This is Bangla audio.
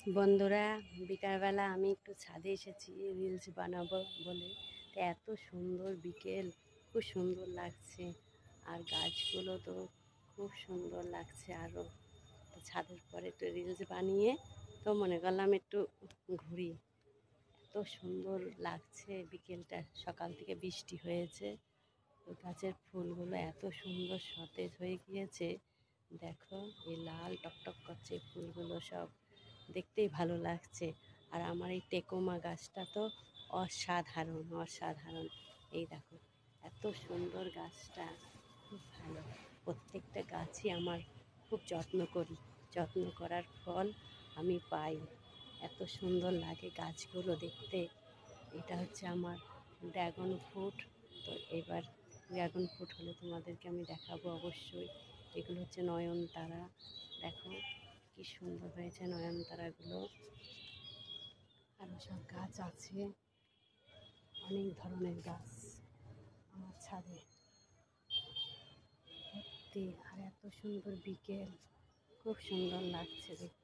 বন্ধুরা, বিকালবেলা আমি একটু ছাদে এসেছি রিলস বানাবো বলে। তো এত সুন্দর বিকেল, খুব সুন্দর লাগছে। আর গাছগুলো তো খুব সুন্দর লাগছে আরও। তো ছাদের পরে একটু রিলস বানিয়ে তো মনে করলাম একটু ঘুরি। এত সুন্দর লাগছে বিকেলটা, সকাল থেকে বৃষ্টি হয়েছে। ওই গাছের ফুলগুলো এত সুন্দর সতেজ হয়ে গিয়েছে। দেখো, এই লাল টকটক করছে ফুলগুলো, সব দেখতেই ভালো লাগছে। আর আমার এই টেকোমা গাছটা তো অসাধারণ অসাধারণ। এই দেখো, এত সুন্দর গাছটা, খুব ভালো। প্রত্যেকটা গাছই আমার খুব যত্ন করি, যত্ন করার ফল আমি পাই। এত সুন্দর লাগে গাছগুলো দেখতে। এটা হচ্ছে আমার ড্রাগন ফ্রুট। তো এবার ড্রাগন ফ্রুট হলে তোমাদেরকে আমি দেখাবো অবশ্যই। এগুলো হচ্ছে নয়নতারা। দেখো কি সুন্দর হয়েছে নয়নতারাগুলো। আরও সব গাছ আছে, অনেক ধরনের গাছ আমার ছাদে ভর্তি। আর এত সুন্দর বিকেল, খুব সুন্দর লাগছে দেখতে।